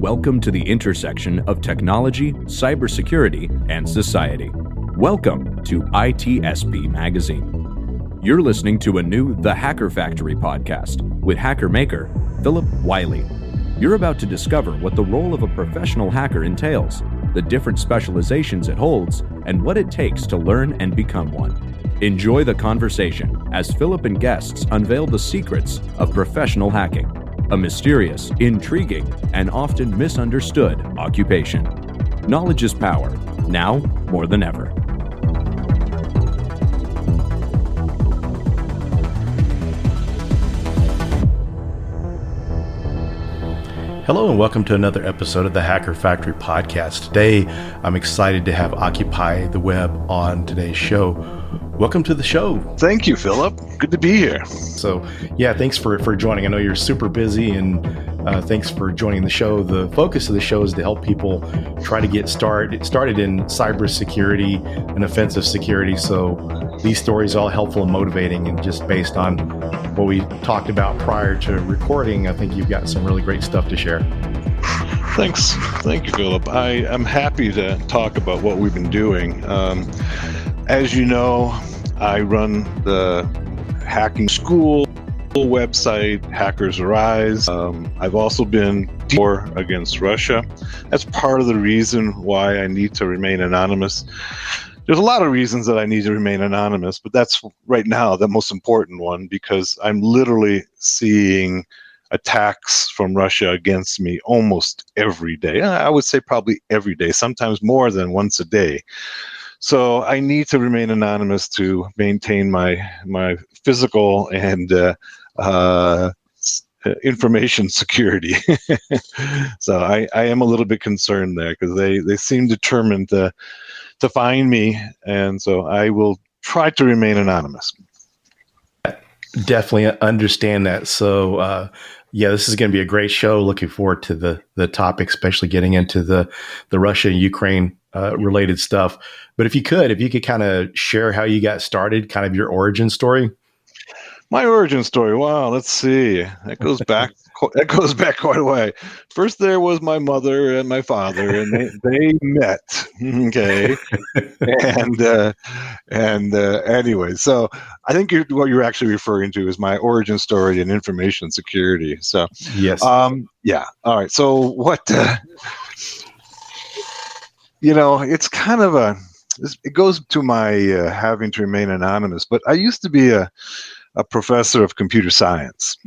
Welcome to the intersection of technology, cybersecurity, and society. Welcome to ITSP Magazine. You're listening to a new The Hacker Factory podcast with hacker maker Phillip Wylie. You're about to discover what the role of a professional hacker entails, the different specializations it holds, and what it takes to learn and become one. Enjoy the conversation as Phillip and guests unveil the secrets of professional hacking, a mysterious, intriguing, and often misunderstood occupation. Knowledge is power, now more than ever. Hello and welcome to another episode of the Hacker Factory podcast. Today, I'm excited to have Occupy the Web on today's show. Welcome to the show. Thank you, Phillip. Good to be here. So, yeah, thanks for joining. I know you're super busy, and thanks for joining the show. The focus of the show is to help people try to get started in cybersecurity and offensive security. So these stories are all helpful and motivating, and just based on what we talked about prior to recording, I think you've got some really great stuff to share. Thanks. Thank you, Phillip. I'm happy to talk about what we've been doing. As you know, I run the hacking school website, Hackers Arise. I've also been war against Russia. That's part of the reason why I need to remain anonymous. There's a lot of reasons that I need to remain anonymous, but that's right now the most important one, because I'm literally seeing attacks from Russia against me almost every day. I would say probably every day, sometimes more than once a day. So I need to remain anonymous to maintain my physical and information security. So I am a little bit concerned there, because they seem determined to find me, and so I will try to remain anonymous. Definitely understand that. So yeah, this is going to be a great show. Looking forward to the topic, especially getting into the Russia and Ukraine related stuff. But if you could kind of share how you got started, kind of your origin story. My origin story. Wow, let's see. That goes back. That goes back quite a way. First, there was my mother and my father, and they met. Okay, and anyway, so I think what you're actually referring to is my origin story in information security. So yes, yeah. All right. So what? It's kind of it goes to my having to remain anonymous. But I used to be a professor of computer science.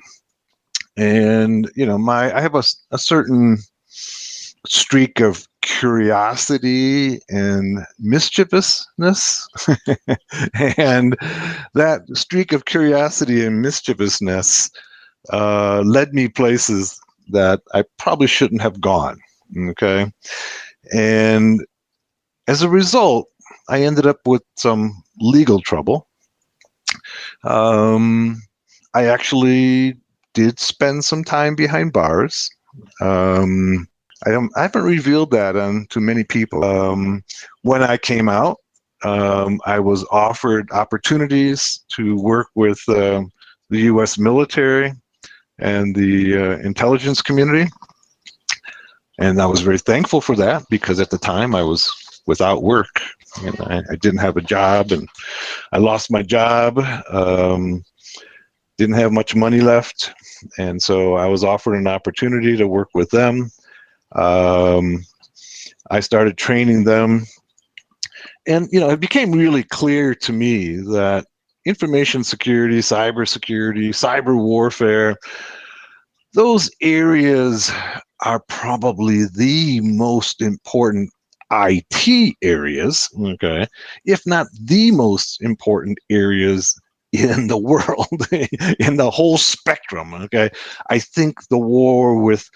And, I have a certain streak of curiosity and mischievousness. And that streak of curiosity and mischievousness led me places that I probably shouldn't have gone. Okay. And as a result, I ended up with some legal trouble. I actually did spend some time behind bars. I haven't revealed that to many people. When I came out, I was offered opportunities to work with the U.S. military and the intelligence community. And I was very thankful for that, because at the time I was without work. And I didn't have a job, and I lost my job. Didn't have much money left, and so I was offered an opportunity to work with them. I started training them, and it became really clear to me that information security, cybersecurity, cyber warfare, those areas are probably the most important IT areas, okay, if not the most important areas in the world, in the whole spectrum, okay. I think the war with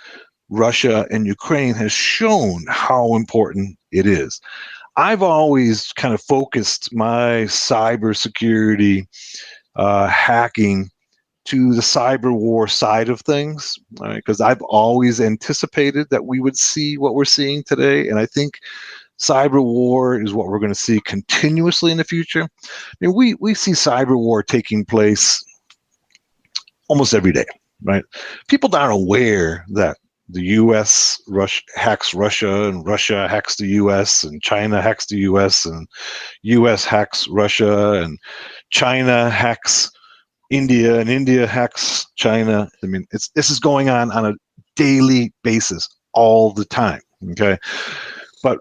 Russia and Ukraine has shown how important it is. I've always kind of focused my cybersecurity hacking to the cyber war side of things, because I've always anticipated that we would see what we're seeing today, and I think cyber war is what we're going to see continuously in the future. I mean, we see cyber war taking place almost every day, right? People aren't aware that the U.S. hacks Russia, and Russia hacks the U.S., and China hacks the U.S., and U.S. hacks Russia, and China hacks India, and India hacks China. I mean, this is going on a daily basis all the time. Okay, but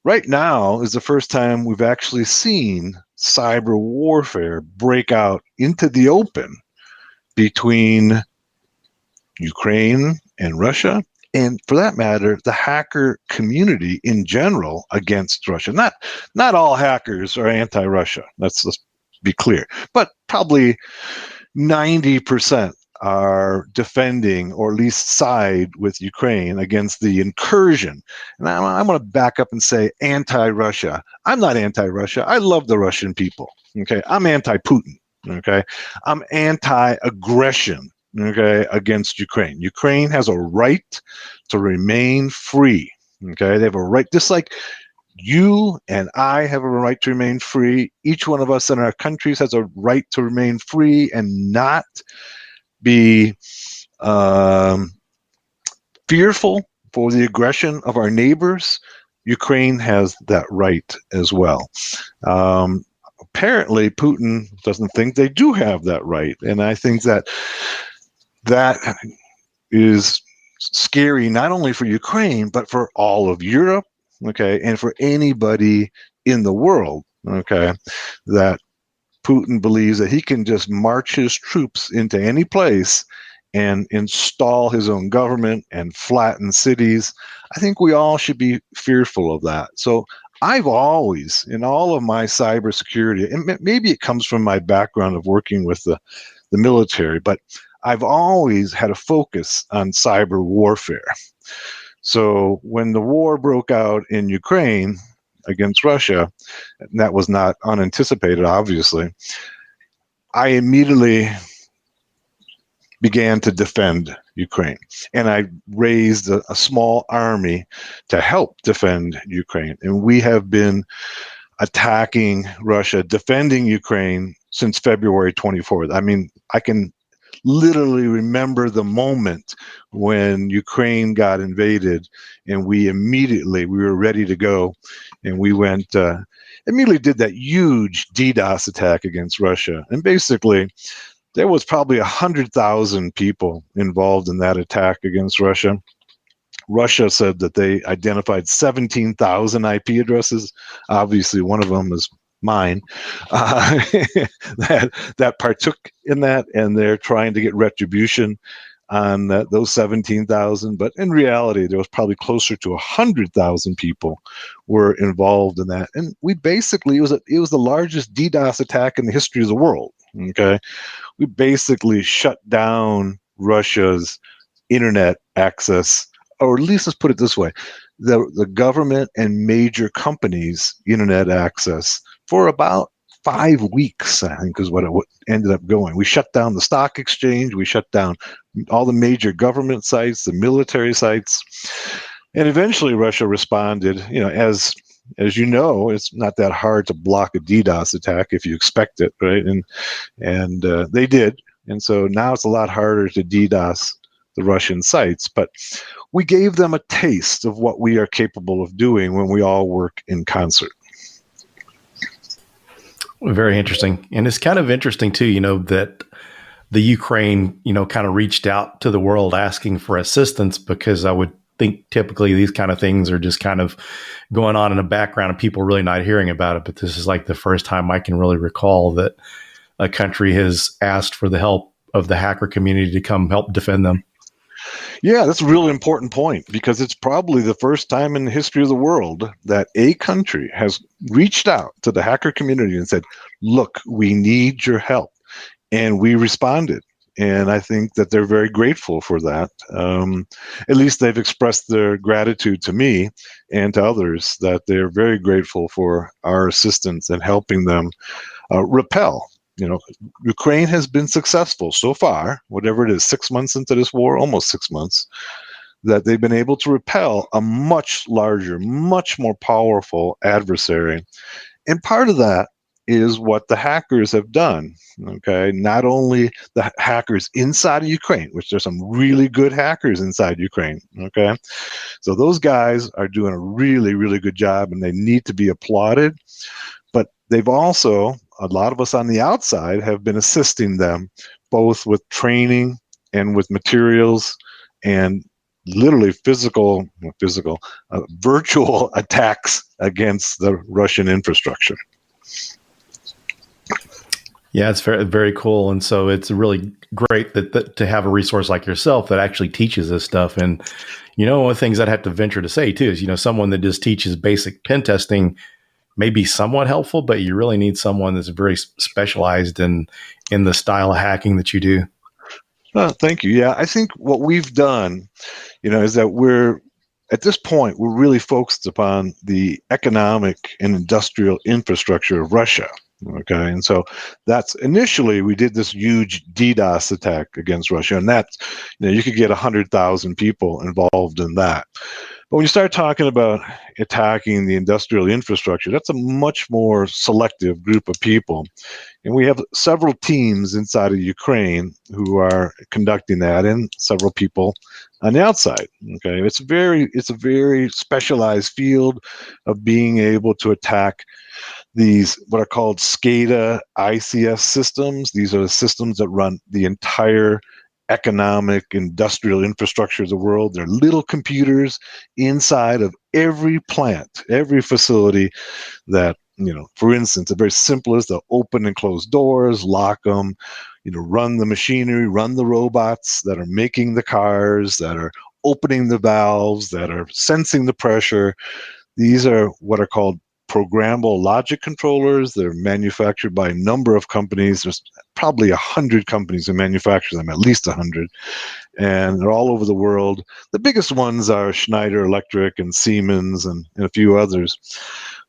right now is the first time we've actually seen cyber warfare break out into the open between Ukraine and Russia, and for that matter, the hacker community in general against Russia. Not all hackers are anti-Russia. Let's be clear, but probably 90% are defending or at least side with Ukraine against the incursion. And I'm going to back up and say anti-Russia. I'm not anti-Russia. I love the Russian people. Okay, I'm anti-Putin. Okay, I'm anti-aggression. Okay, against Ukraine. Ukraine has a right to remain free. Okay, they have a right, just like you and I have a right to remain free. Each one of us in our countries has a right to remain free and not be fearful for the aggression of our neighbors. Ukraine has that right as well. Apparently, Putin doesn't think they do have that right, and I think that is scary not only for Ukraine but for all of Europe, okay, and for anybody in the world, okay, that Putin believes that he can just march his troops into any place and install his own government and flatten cities. I think we all should be fearful of that. So I've always, in all of my cybersecurity, and maybe it comes from my background of working with the military, but I've always had a focus on cyber warfare. So when the war broke out in Ukraine against Russia, and that was not unanticipated, obviously, I immediately began to defend Ukraine. And I raised a small army to help defend Ukraine. And we have been attacking Russia, defending Ukraine since February 24th. I mean, I can literally remember the moment when Ukraine got invaded, and we were ready to go, and we went immediately did that huge DDoS attack against Russia. And basically, there was probably 100,000 people involved in that attack against Russia. Russia said that they identified 17,000 IP addresses. Obviously, one of them is mine, that partook in that, and they're trying to get retribution on those 17,000. But in reality, there was probably closer to 100,000 people were involved in that. And we basically, it was the largest DDoS attack in the history of the world. Okay, we basically shut down Russia's internet access, or at least let's put it this way, the government and major companies' internet access for about 5 weeks, I think, is what it ended up going. We shut down the stock exchange. We shut down all the major government sites, the military sites, and eventually Russia responded. You know, as you know, it's not that hard to block a DDoS attack if you expect it, right? And they did, and so now it's a lot harder to DDoS the Russian sites, but we gave them a taste of what we are capable of doing when we all work in concert. Very interesting. And it's kind of interesting too, that the Ukraine, kind of reached out to the world asking for assistance, because I would think typically these kind of things are just kind of going on in the background and people really not hearing about it. But this is like the first time I can really recall that a country has asked for the help of the hacker community to come help defend them. Yeah, that's a really important point, because it's probably the first time in the history of the world that a country has reached out to the hacker community and said, look, we need your help. And we responded. And I think that they're very grateful for that. At least they've expressed their gratitude to me and to others, that they're very grateful for our assistance in helping them repel. Ukraine has been successful so far, whatever it is, 6 months into this war, almost 6 months, that they've been able to repel a much larger, much more powerful adversary. And part of that is what the hackers have done. Okay, not only the hackers inside of Ukraine, which there's some really good hackers inside Ukraine. Okay, so those guys are doing a really, really good job, and they need to be applauded. But they've also, a lot of us on the outside have been assisting them both with training and with materials and literally virtual attacks against the Russian infrastructure. Yeah, it's very, very cool. And so it's really great that to have a resource like yourself that actually teaches this stuff. And, one of the things I'd have to venture to say too is, someone that just teaches basic pen testing may be somewhat helpful, but you really need someone that's very specialized in the style of hacking that you do. Thank you. Yeah, I think what we've done, is that at this point, we're really focused upon the economic and industrial infrastructure of Russia. Okay, and so that's initially we did this huge DDoS attack against Russia, and that's you could get 100,000 people involved in that. But when you start talking about attacking the industrial infrastructure, that's a much more selective group of people. And we have several teams inside of Ukraine who are conducting that, and several people on the outside. Okay, it's a very specialized field of being able to attack these what are called SCADA ICS systems. These are the systems that run the entire economic industrial infrastructure of the world. They're little computers inside of every plant, every facility that, for instance, the very simplest, they'll open and close doors, lock them, run the machinery, run the robots that are making the cars, that are opening the valves, that are sensing the pressure. These are what are called programmable logic controllers. They're manufactured by a number of companies. There's probably 100 companies that manufacture them, at least 100, and they're all over the world. The biggest ones are Schneider Electric and Siemens and a few others.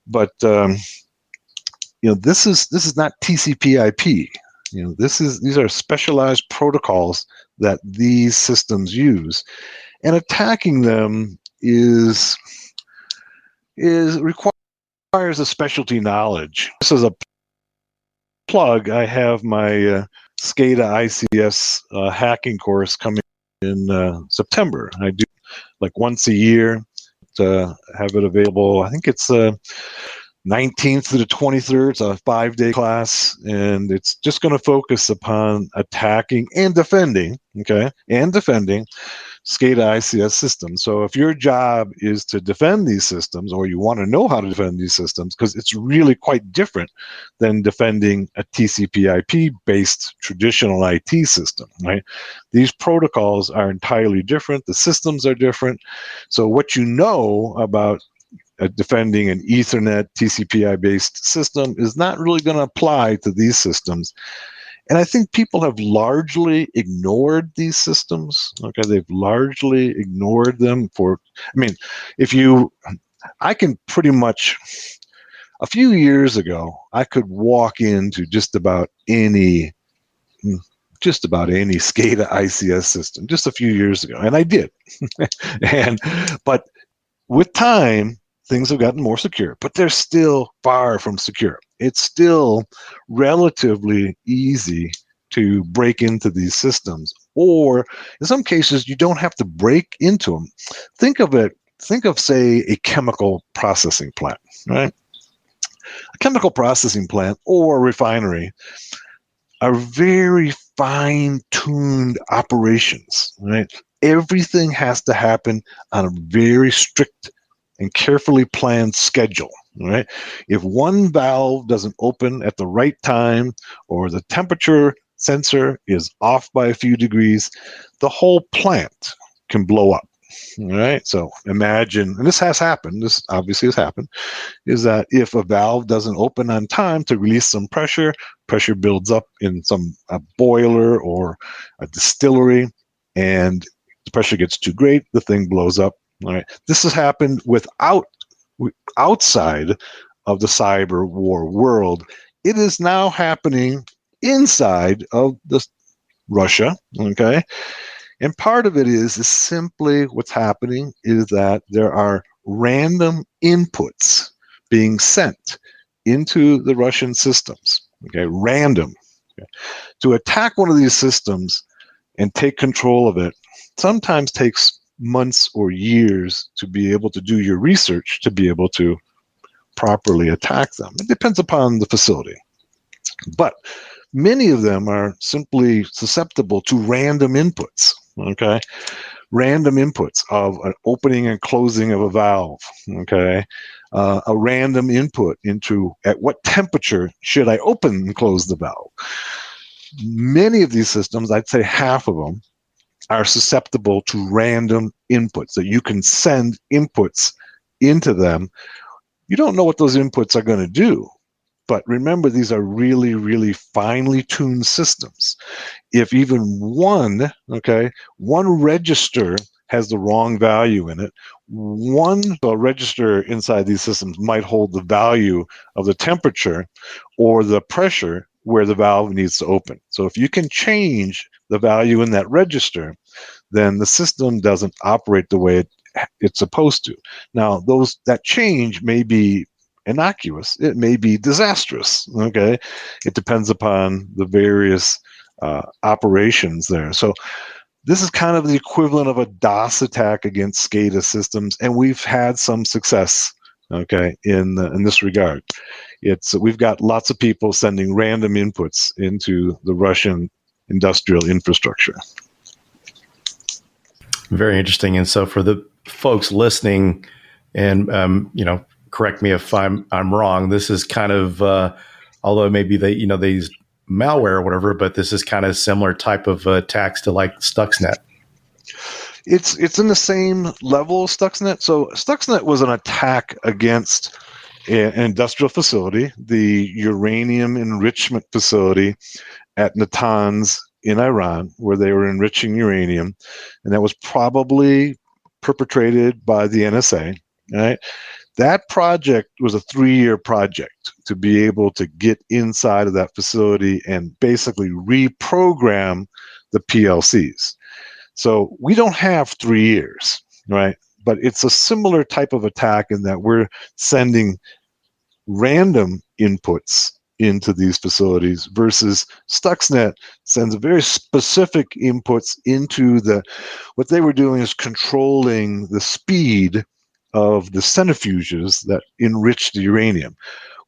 But this is not TCP/IP. These are specialized protocols that these systems use, and attacking them is requires a specialty knowledge. This is a plug. I have my SCADA ICS hacking course coming in September. I do like once a year to have it available. I think it's 19th to the 23rd. It's a 5-day class, and it's just going to focus upon attacking and defending, SCADA ICS systems. So if your job is to defend these systems, or you want to know how to defend these systems, because it's really quite different than defending a TCP/IP based traditional IT system, right? These protocols are entirely different. The systems are different. So what you know about defending an Ethernet TCP/IP based system is not really going to apply to these systems. And I think people have largely ignored these systems. Okay, they've largely ignored them I can pretty much, a few years ago, I could walk into just about any SCADA ICS system, just a few years ago, and I did. But with time, things have gotten more secure, but they're still far from secure. It's still relatively easy to break into these systems, or in some cases, you don't have to break into them. Think of, say, a chemical processing plant, right? A chemical processing plant or a refinery are very fine-tuned operations, right? Everything has to happen on a very strict and carefully planned schedule, right? If one valve doesn't open at the right time, or the temperature sensor is off by a few degrees, the whole plant can blow up, right? So imagine, and this has happened, this obviously has happened, is that if a valve doesn't open on time to release some pressure builds up in a boiler or a distillery, and the pressure gets too great, the thing blows up. All right. This has happened outside of the cyber war world. It is now happening inside of Russia. Okay. And part of it is simply what's happening is that there are random inputs being sent into the Russian systems, okay, random. Okay. To attack one of these systems and take control of it sometimes takes months or years to be able to do your research to be able to properly attack them. It depends upon the facility. But many of them are simply susceptible to random inputs, okay? Random inputs of an opening and closing of a valve, okay? A random input into at what temperature should I open and close the valve. Many of these systems, I'd say half of them, are susceptible to random inputs, that you can send inputs into them. You don't know what those inputs are going to do. But remember, these are really, really finely tuned systems. If even one register has the wrong value in it, one register inside these systems might hold the value of the temperature or the pressure where the valve needs to open. So if you can change the value in that register, then the system doesn't operate the way it's supposed to. Now, that change may be innocuous. It may be disastrous. Okay, it depends upon the various operations there. So this is kind of the equivalent of a DOS attack against SCADA systems, and we've had some success. Okay, in this regard, we've got lots of people sending random inputs into the Russian industrial infrastructure. Very interesting. And so for the folks listening, and correct me if I'm wrong, this is kind of although maybe they use malware or whatever, but this is kind of similar type of attacks to like Stuxnet. It's in the same level of Stuxnet. So Stuxnet was an attack against an industrial facility, the uranium enrichment facility at Natanz in Iran, where they were enriching uranium, and that was probably perpetrated by the NSA. Right? That project was a 3-year project to be able to get inside of that facility and basically reprogram the PLCs. So we don't have 3 years, right? But it's a similar type of attack in that we're sending random inputs into these facilities versus Stuxnet sends very specific inputs into what they were doing is controlling the speed of the centrifuges that enrich the uranium.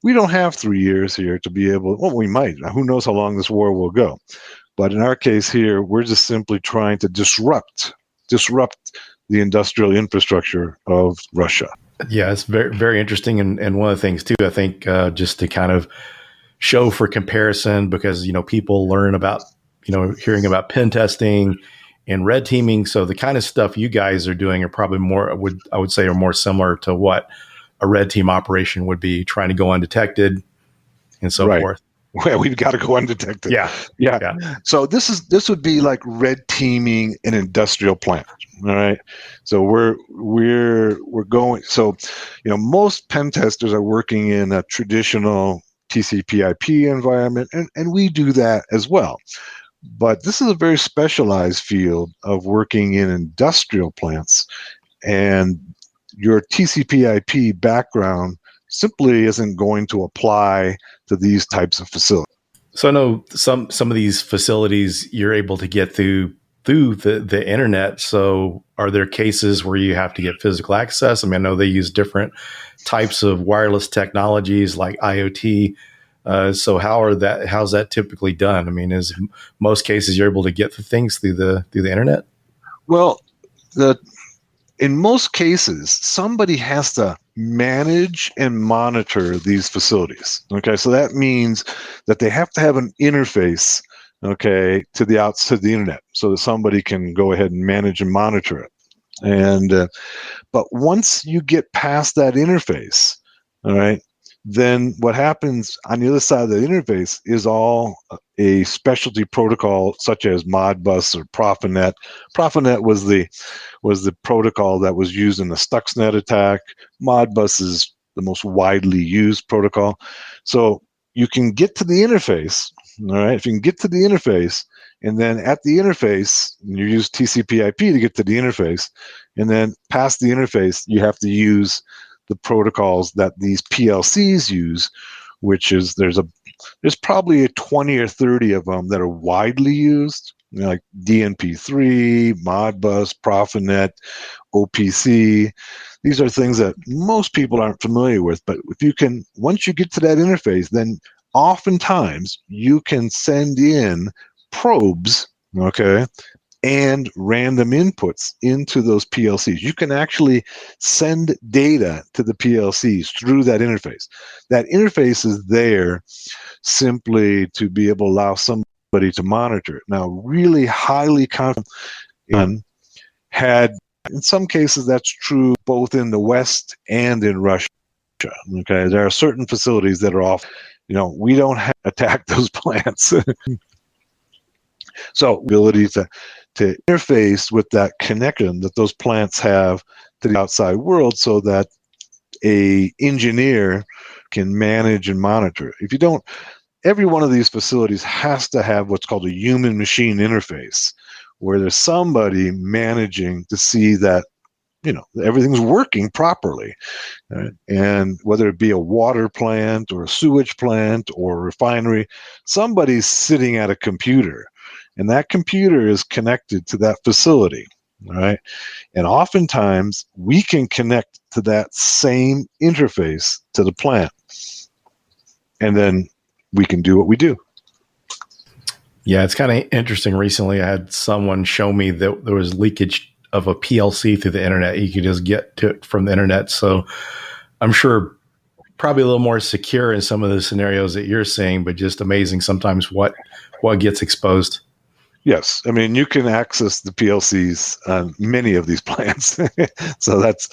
We don't have 3 years here to be able, well, we might. Who knows how long this war will go. But in our case here, we're just simply trying to disrupt the industrial infrastructure of Russia. Yeah, it's very, very interesting. And one of the things, too, I think, just to kind of show for comparison, because, people learn about, hearing about pen testing and red teaming. So the kind of stuff you guys are doing are probably more, I would say, are more similar to what a red team operation would be, trying to go undetected and so forth. Well, we've got to go undetected. Yeah. So this would be like red teaming an industrial plant. All right. So we're going. So, most pen testers are working in a traditional TCP/IP environment, and we do that as well. But this is a very specialized field of working in industrial plants, and your TCP/IP background simply isn't going to apply to these types of facilities. So I know some of these facilities you're able to get through the internet. So are there cases where you have to get physical access? I mean, I know they use different types of wireless technologies like IoT. So how's that typically done? I mean, is most cases you're able to get the things through the internet? Well, in most cases, somebody has to manage and monitor these facilities. Okay, so that means that they have to have an interface, okay, to the internet, so that somebody can go ahead and manage and monitor it. And but once you get past that interface, all right, then what happens on the other side of the interface is all a specialty protocol such as Modbus or Profinet. Profinet was the protocol that was used in the Stuxnet attack. Modbus is the most widely used protocol. So you can get to the interface, all right? If you can get to the interface, and then at the interface, you use TCP/IP to get to the interface, and then past the interface, you have to use the protocols that these PLCs use, which is there's probably 20 or 30 of them that are widely used, like DNP3, Modbus, Profinet, OPC. These are things that most people aren't familiar with, but once you get to that interface, then oftentimes you can send in probes, okay, and random inputs into those PLCs. You can actually send data to the PLCs through that interface. That interface is there simply to be able to allow somebody to monitor it. Now, really highly confident had, in some cases, that's true both in the West and in Russia. Okay, there are certain facilities that are off. We don't attack those plants. So, ability to interface with that connection that those plants have to the outside world, so that a engineer can manage and monitor it. If you don't, every one of these facilities has to have what's called a human-machine interface, where there's somebody managing to see that everything's working properly. And whether it be a water plant or a sewage plant or a refinery, somebody's sitting at a computer, and that computer is connected to that facility. All right. And oftentimes we can connect to that same interface to the plant, and then we can do what we do. Yeah, it's kind of interesting. Recently, I had someone show me that there was leakage of a PLC through the internet. You could just get to it from the internet. So I'm sure probably a little more secure in some of the scenarios that you're seeing, but just amazing sometimes what gets exposed. Yes, I mean, you can access the PLCs on many of these plants. So that's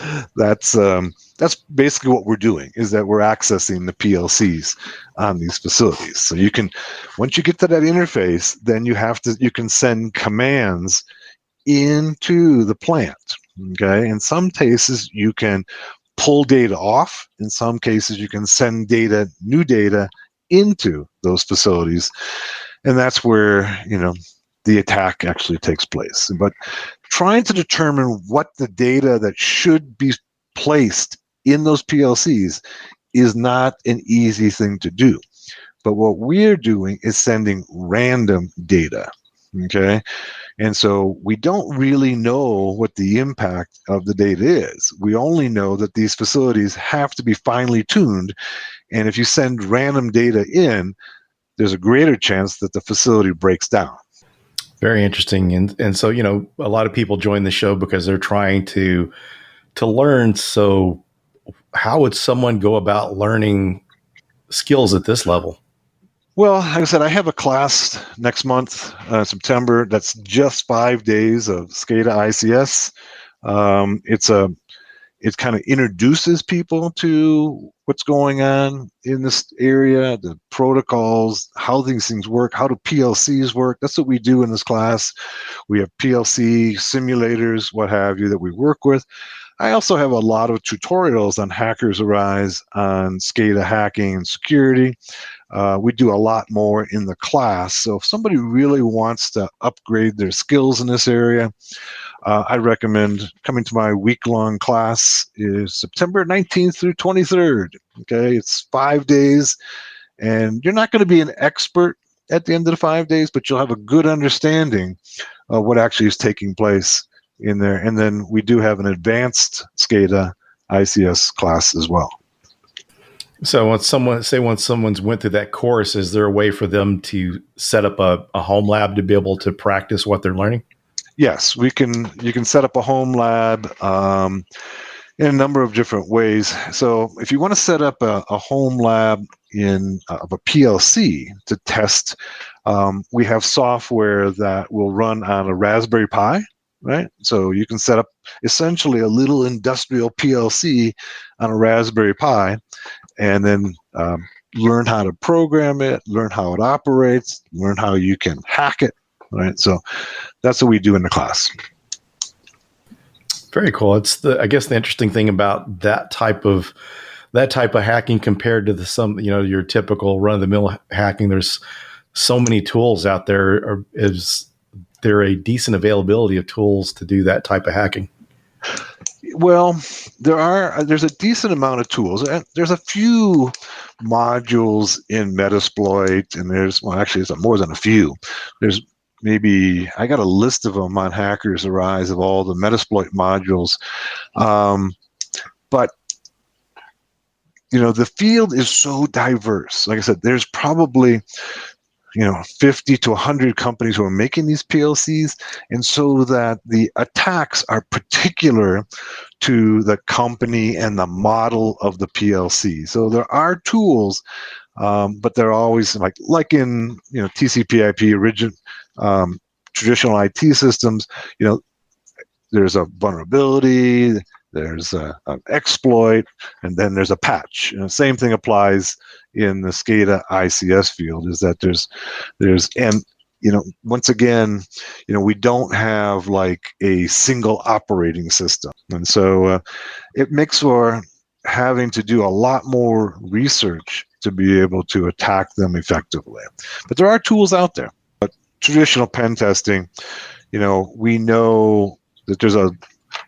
basically what we're doing, is that we're accessing the PLCs on these facilities. So you can, once you get to that interface, then you can send commands into the plant. Okay, in some cases you can pull data off. In some cases you can send new data into those facilities, and that's where the attack actually takes place. But trying to determine what the data that should be placed in those PLCs is not an easy thing to do. But what we're doing is sending random data. Okay. And so we don't really know what the impact of the data is. We only know that these facilities have to be finely tuned. And if you send random data in, there's a greater chance that the facility breaks down. Very interesting. And so, a lot of people join the show because they're trying to learn. So how would someone go about learning skills at this level? Well, like I said, I have a class next month, September, that's just 5 days of SCADA ICS. It kind of introduces people to what's going on in this area, the protocols, how these things work, how do PLCs work. That's what we do in this class. We have PLC simulators, what have you, that we work with. I also have a lot of tutorials on Hackers Arise, on SCADA hacking and security. We do a lot more in the class. So if somebody really wants to upgrade their skills in this area, I recommend coming to my week-long class. Is September 19th through 23rd. Okay, it's 5 days, and you're not going to be an expert at the end of the 5 days, but you'll have a good understanding of what actually is taking place in there. And then we do have an advanced SCADA ICS class as well. So once someone's went through that course, is there a way for them to set up a home lab to be able to practice what they're learning? Yes, you can set up a home lab in a number of different ways. So if you want to set up a home lab of a PLC to test, we have software that will run on a Raspberry Pi, right? So you can set up essentially a little industrial PLC on a Raspberry Pi, and then learn how to program it, learn how it operates, learn how you can hack it, right? So that's what we do in the class. Very cool. I guess the interesting thing about that type of hacking compared to your typical run-of-the-mill hacking, there's so many tools out there. Is there a decent availability of tools to do that type of hacking? Well, there's a decent amount of tools, and there's a few modules in Metasploit, and actually it's more than a few. There's maybe, I got a list of them on Hackers Arise of all the Metasploit modules. But the field is so diverse. Like I said, there's probably 50 to 100 companies who are making these PLCs, and so that the attacks are particular to the company and the model of the PLC. So there are tools, but they're always like in TCP/IP original traditional IT systems. There's a vulnerability, there's an exploit, and then there's a patch. Same thing applies in the SCADA ICS field, is that once again, we don't have like a single operating system. And so it makes for having to do a lot more research to be able to attack them effectively. But there are tools out there. But traditional pen testing, we know that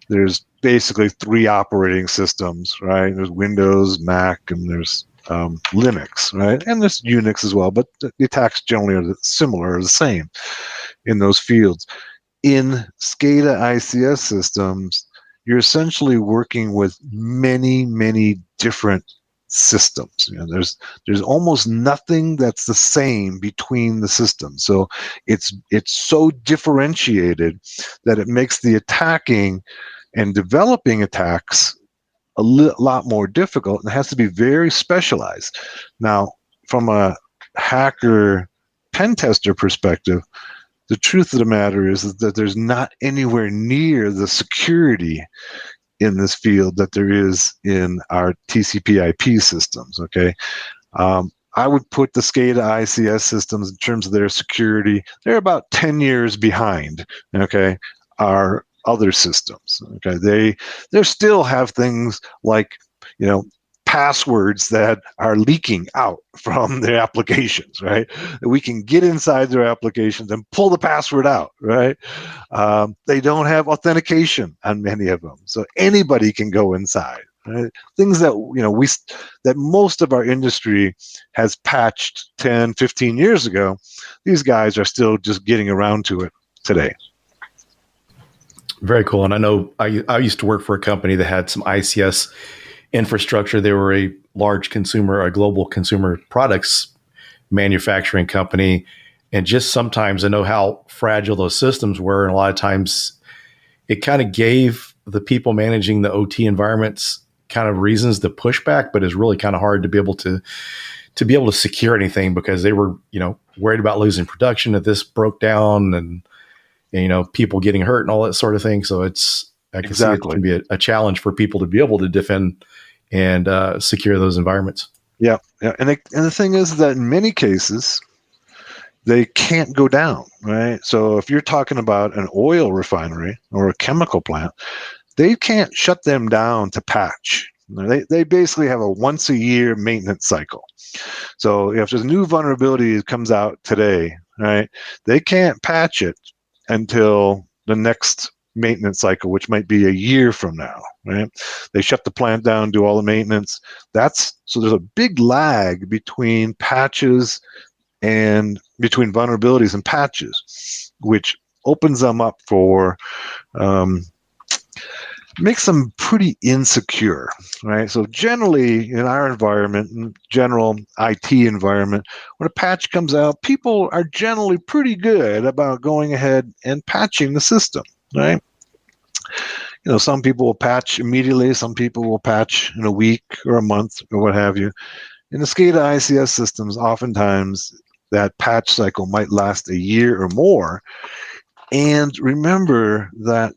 there's basically 3 operating systems, right? There's Windows, Mac, and there's Linux, right? And there's Unix as well, but the attacks generally are similar or the same in those fields. In SCADA ICS systems, you're essentially working with many, many different systems. There's almost nothing that's the same between the systems. So it's so differentiated that it makes the attacking and developing attacks a lot more difficult, and it has to be very specialized. Now, from a hacker pen tester perspective, the truth of the matter is that there's not anywhere near the security in this field that there is in our TCP/IP systems. Okay, I would put the SCADA ICS systems in terms of their security, they're about 10 years behind. Okay, our other systems. Okay, they still have things like passwords that are leaking out from their applications, right? We can get inside their applications and pull the password out, right? They don't have authentication on many of them, so anybody can go inside. Right? Things that that most of our industry has patched 10, 15 years ago, these guys are still just getting around to it today. Very cool. And I know I used to work for a company that had some ICS infrastructure. They were a large consumer, a global consumer products manufacturing company. And just sometimes I know how fragile those systems were. And a lot of times it kind of gave the people managing the OT environments kind of reasons to push back, but it's really kind of hard to be able to secure anything because they were, worried about losing production if this broke down and people getting hurt and all that sort of thing. So I can see it can be a challenge for people to be able to defend and secure those environments. Yeah. And the thing is that in many cases, they can't go down, right? So if you're talking about an oil refinery or a chemical plant, they can't shut them down to patch. They basically have a once a year maintenance cycle. So if there's a new vulnerability that comes out today, right, they can't patch it until the next maintenance cycle, which might be a year from now, right? They shut the plant down, do all the maintenance. So there's a big lag between patches and between vulnerabilities and patches, which opens them up for makes them pretty insecure, right? So generally in our environment, in general IT environment, when a patch comes out, people are generally pretty good about going ahead and patching the system, right? Some people will patch immediately, some people will patch in a week or a month or what have you. In the SCADA ICS systems, oftentimes that patch cycle might last a year or more. And remember that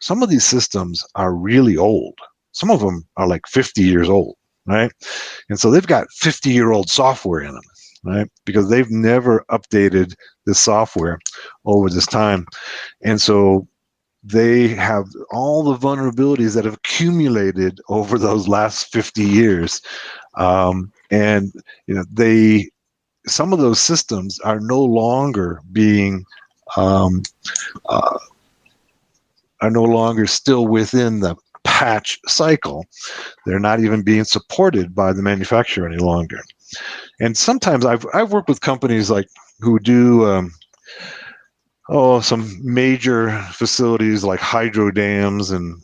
some of these systems are really old. Some of them are like 50 years old, right? And so they've got 50-year-old software in them, right? Because they've never updated the software over this time. And so they have all the vulnerabilities that have accumulated over those last 50 years. And some of those systems are no longer being are no longer still within the patch cycle. They're not even being supported by the manufacturer any longer. And sometimes I've worked with companies like who do some major facilities like hydro dams and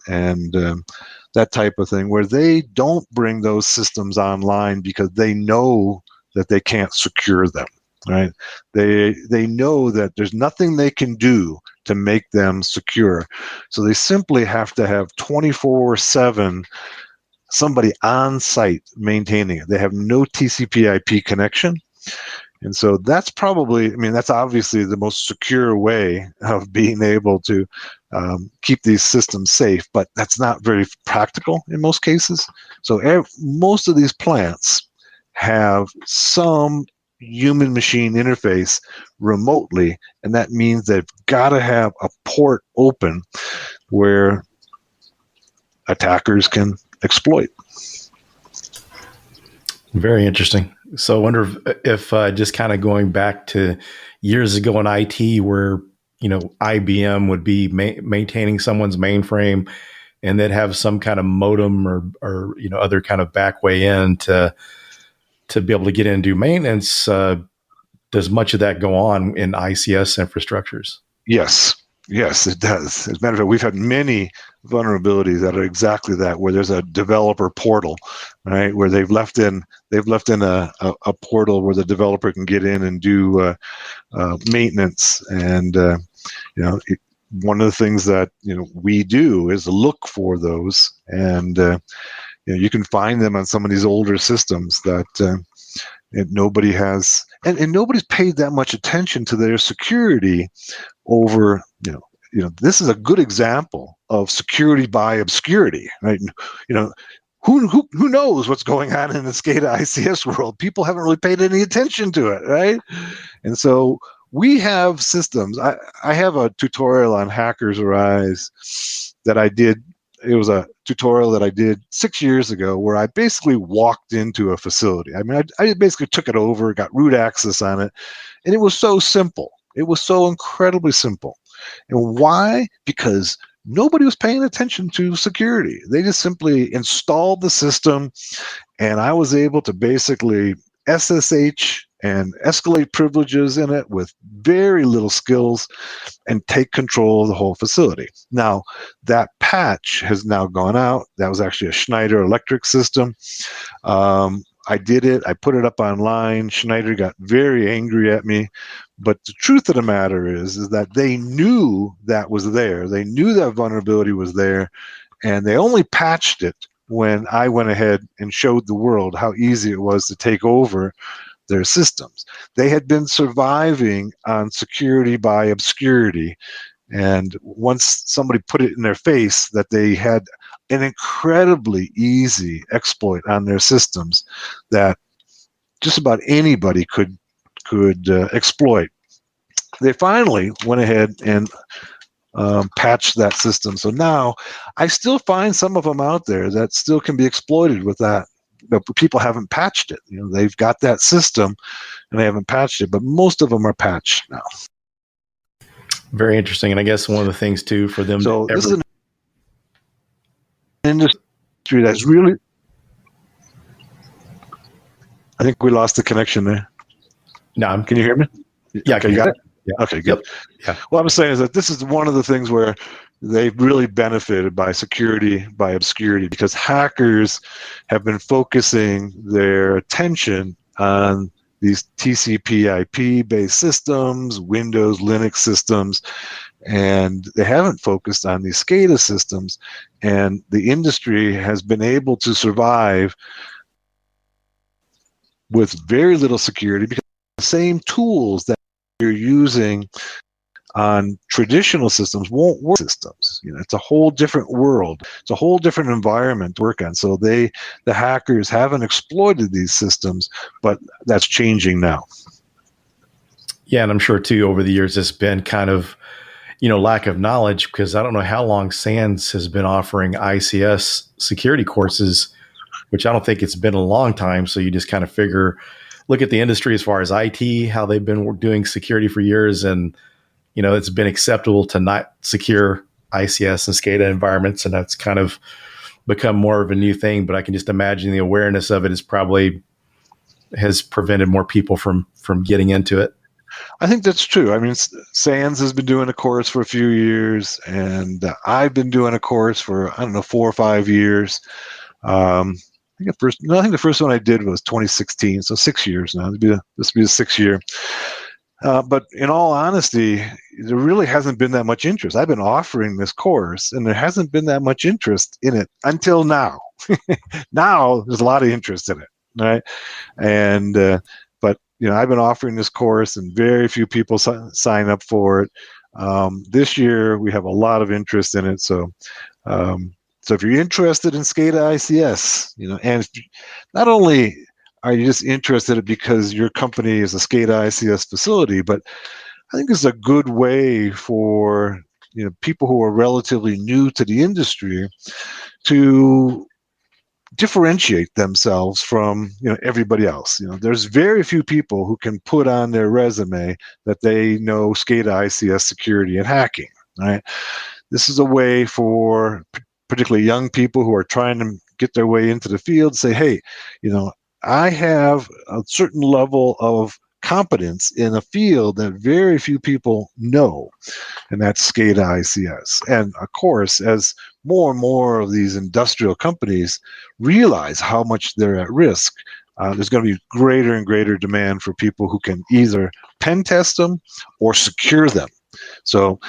that type of thing, where they don't bring those systems online because they know that they can't secure them. Right? They know that there's nothing they can do to make them secure. So they simply have to have 24/7 somebody on site maintaining it. They have no TCP/IP connection. And so that's probably, I mean, that's obviously the most secure way of being able to keep these systems safe, but that's not very practical in most cases. So most of these plants have some human machine interface remotely, and that means they've got to have a port open where attackers can exploit. Very interesting. So I wonder if just kind of going back to years ago in IT, where IBM would be maintaining someone's mainframe, and they'd have some kind of modem or other kind of back way in to be able to get in and do maintenance. Does much of that go on in ICS infrastructures? Yes, it does. As a matter of fact, we've had many vulnerabilities that are exactly that, where there's a developer portal, right, where they've left in a portal where the developer can get in and do maintenance. And one of the things that we do is look for those, and you can find them on some of these older systems that nobody has, and nobody's paid that much attention to their security over. This is a good example of security by obscurity, right? Who knows what's going on in the SCADA ICS world? People haven't really paid any attention to it, right? And so we have systems. I have a tutorial on Hackers Arise that I did. It was a tutorial that I did 6 years ago, where I basically walked into a facility. I mean, I basically took it over, got root access on it, and it was so simple. It was so incredibly simple. And why? Because nobody was paying attention to security. They just simply installed the system, and I was able to basically SSH and escalate privileges in it with very little skills and take control of the whole facility. Now, that patch has now gone out. That was actually a Schneider electric system. I did it. I put it up online. Schneider got very angry at me. But the truth of the matter is that they knew that was there. They knew that vulnerability was there, and they only patched it when I went ahead and showed the world how easy it was to take over their systems. They had been surviving on security by obscurity, and once somebody put it in their face that they had an incredibly easy exploit on their systems that just about anybody could exploit, they finally went ahead and patched that system. So now I still find some of them out there that still can be exploited with that. But people haven't patched it. They've got that system and they haven't patched it, but most of them are patched now. Very interesting. And I guess one of the things too for them. So this is an industry that's really, I think we lost the connection there. No, can you hear me? Yeah, okay, you got it? Yeah. Okay, good. Yep. Yeah. What I'm saying is that this is one of the things where they've really benefited by security by obscurity, because hackers have been focusing their attention on these TCP/IP based systems, Windows, Linux systems, and they haven't focused on these SCADA systems. And the industry has been able to survive with very little security because the same tools that you're using on traditional systems won't work systems. It's a whole different world. It's a whole different environment to work on. So the hackers haven't exploited these systems, but that's changing now. Yeah, and I'm sure too over the years it's been kind of, lack of knowledge, because I don't know how long SANS has been offering ICS security courses, which I don't think it's been a long time. So you just kind of look at the industry as far as IT, how they've been doing security for years, and it's been acceptable to not secure ICS and SCADA environments, and that's kind of become more of a new thing, but I can just imagine the awareness of it has prevented more people from getting into it. I think that's true. I mean, Sands has been doing a course for a few years, and I've been doing a course for, 4 or 5 years. I think the first one I did was 2016, so 6 years now. This will be the 6th year. But in all honesty, there really hasn't been that much interest. I've been offering this course, and there hasn't been that much interest in it until now. Now there's a lot of interest in it, right? And but I've been offering this course, and very few people sign up for it. This year we have a lot of interest in it, so. So if you're interested in SCADA ICS, and not only are you just interested in it because your company is a SCADA ICS facility, but I think it's a good way for people who are relatively new to the industry to differentiate themselves from everybody else. There's very few people who can put on their resume that they know SCADA ICS security and hacking, right? This is a way for particularly young people who are trying to get their way into the field, say, hey, I have a certain level of competence in a field that very few people know, and that's SCADA ICS. And of course, as more and more of these industrial companies realize how much they're at risk, there's going to be greater and greater demand for people who can either pen test them or secure them. So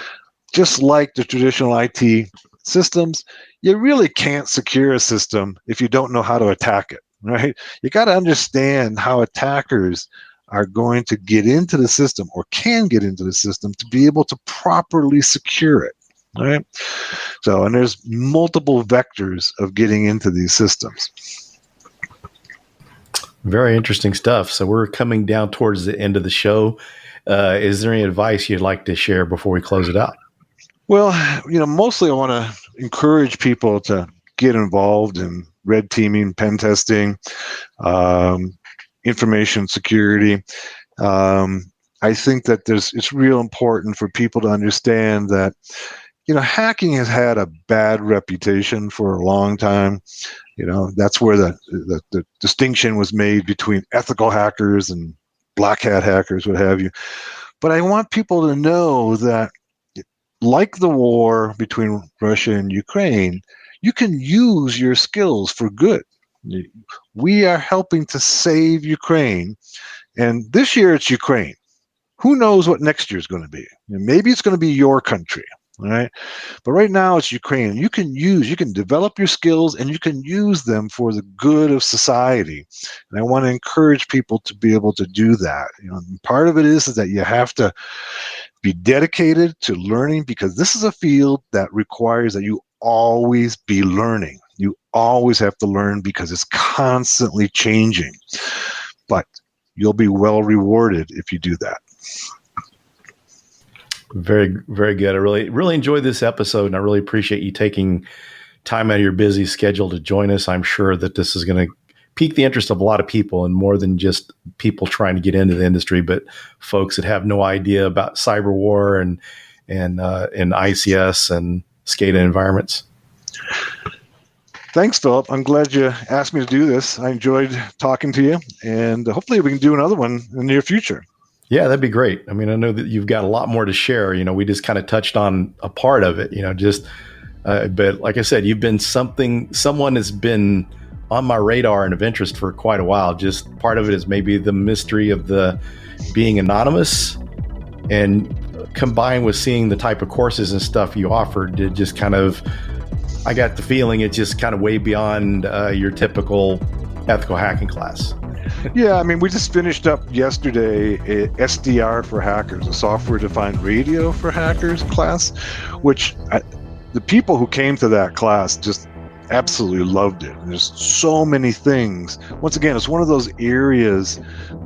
just like the traditional IT systems, you really can't secure a system if you don't know how to attack it, right? You got to understand how attackers are going to get into the system or can get into the system to be able to properly secure it, right? So, and there's multiple vectors of getting into these systems. Very interesting stuff. So we're coming down towards the end of the show. Is there any advice you'd like to share before we close it out? Well, mostly I want to encourage people to get involved in red teaming, pen testing, information security. I think that it's real important for people to understand that, hacking has had a bad reputation for a long time. That's where the distinction was made between ethical hackers and black hat hackers, what have you. But I want people to know that, like the war between Russia and Ukraine, you can use your skills for good. We are helping to save Ukraine, and this year it's Ukraine. Who knows what next year is going to be? Maybe it's going to be your country, right? But right now it's Ukraine. You can develop your skills, and you can use them for the good of society. And I want to encourage people to be able to do that. Part of it is that you have to be dedicated to learning, because this is a field that requires that you always be learning. You always have to learn because it's constantly changing. But you'll be well rewarded if you do that. Very, very good. I really enjoyed this episode, and I really appreciate you taking time out of your busy schedule to join us. I'm sure that this is going to pique the interest of a lot of people, and more than just people trying to get into the industry, but folks that have no idea about cyber war and ICS and SCADA environments. Thanks, Philip. I'm glad you asked me to do this. I enjoyed talking to you, and hopefully we can do another one in the near future. Yeah, that'd be great. I mean, I know that you've got a lot more to share. We just kind of touched on a part of it, but like I said, you've been someone has been on my radar and of interest for quite a while. Just part of it is maybe the mystery of the being anonymous, and combined with seeing the type of courses and stuff you offered, it just kind of, I got the feeling it's just kind of way beyond your typical ethical hacking class. Yeah, I mean, we just finished up yesterday a SDR for hackers, a software-defined radio for hackers class, which the people who came to that class just absolutely loved it. There's so many things. Once again, it's one of those areas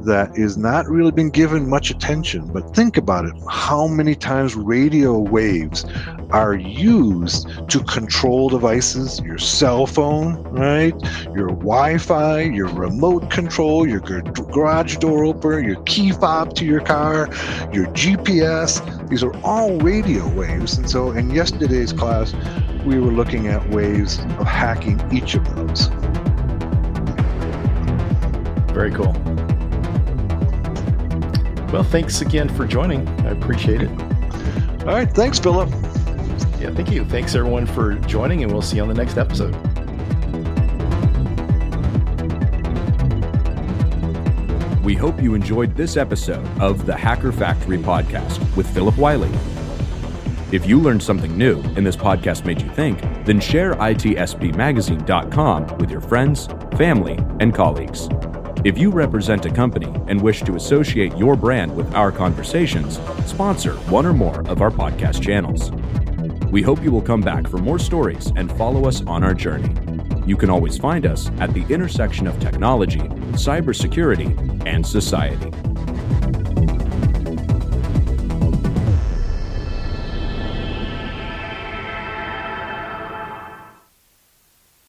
that is not really been given much attention, but think about it. How many times radio waves are used to control devices, your cell phone, right? Your Wi-Fi, your remote control, your garage door opener, your key fob to your car, your GPS. These are all radio waves. And so in yesterday's class, we were looking at ways of hacking each of those. Very cool. Well, thanks again for joining. I appreciate it. All right. Thanks, Phillip. Yeah, thank you. Thanks, everyone, for joining, and we'll see you on the next episode. We hope you enjoyed this episode of the Hacker Factory podcast with Phillip Wylie. If you learned something new and this podcast made you think, then share itspmagazine.com with your friends, family, and colleagues. If you represent a company and wish to associate your brand with our conversations, sponsor one or more of our podcast channels. We hope you will come back for more stories and follow us on our journey. You can always find us at the intersection of technology, cybersecurity, and society.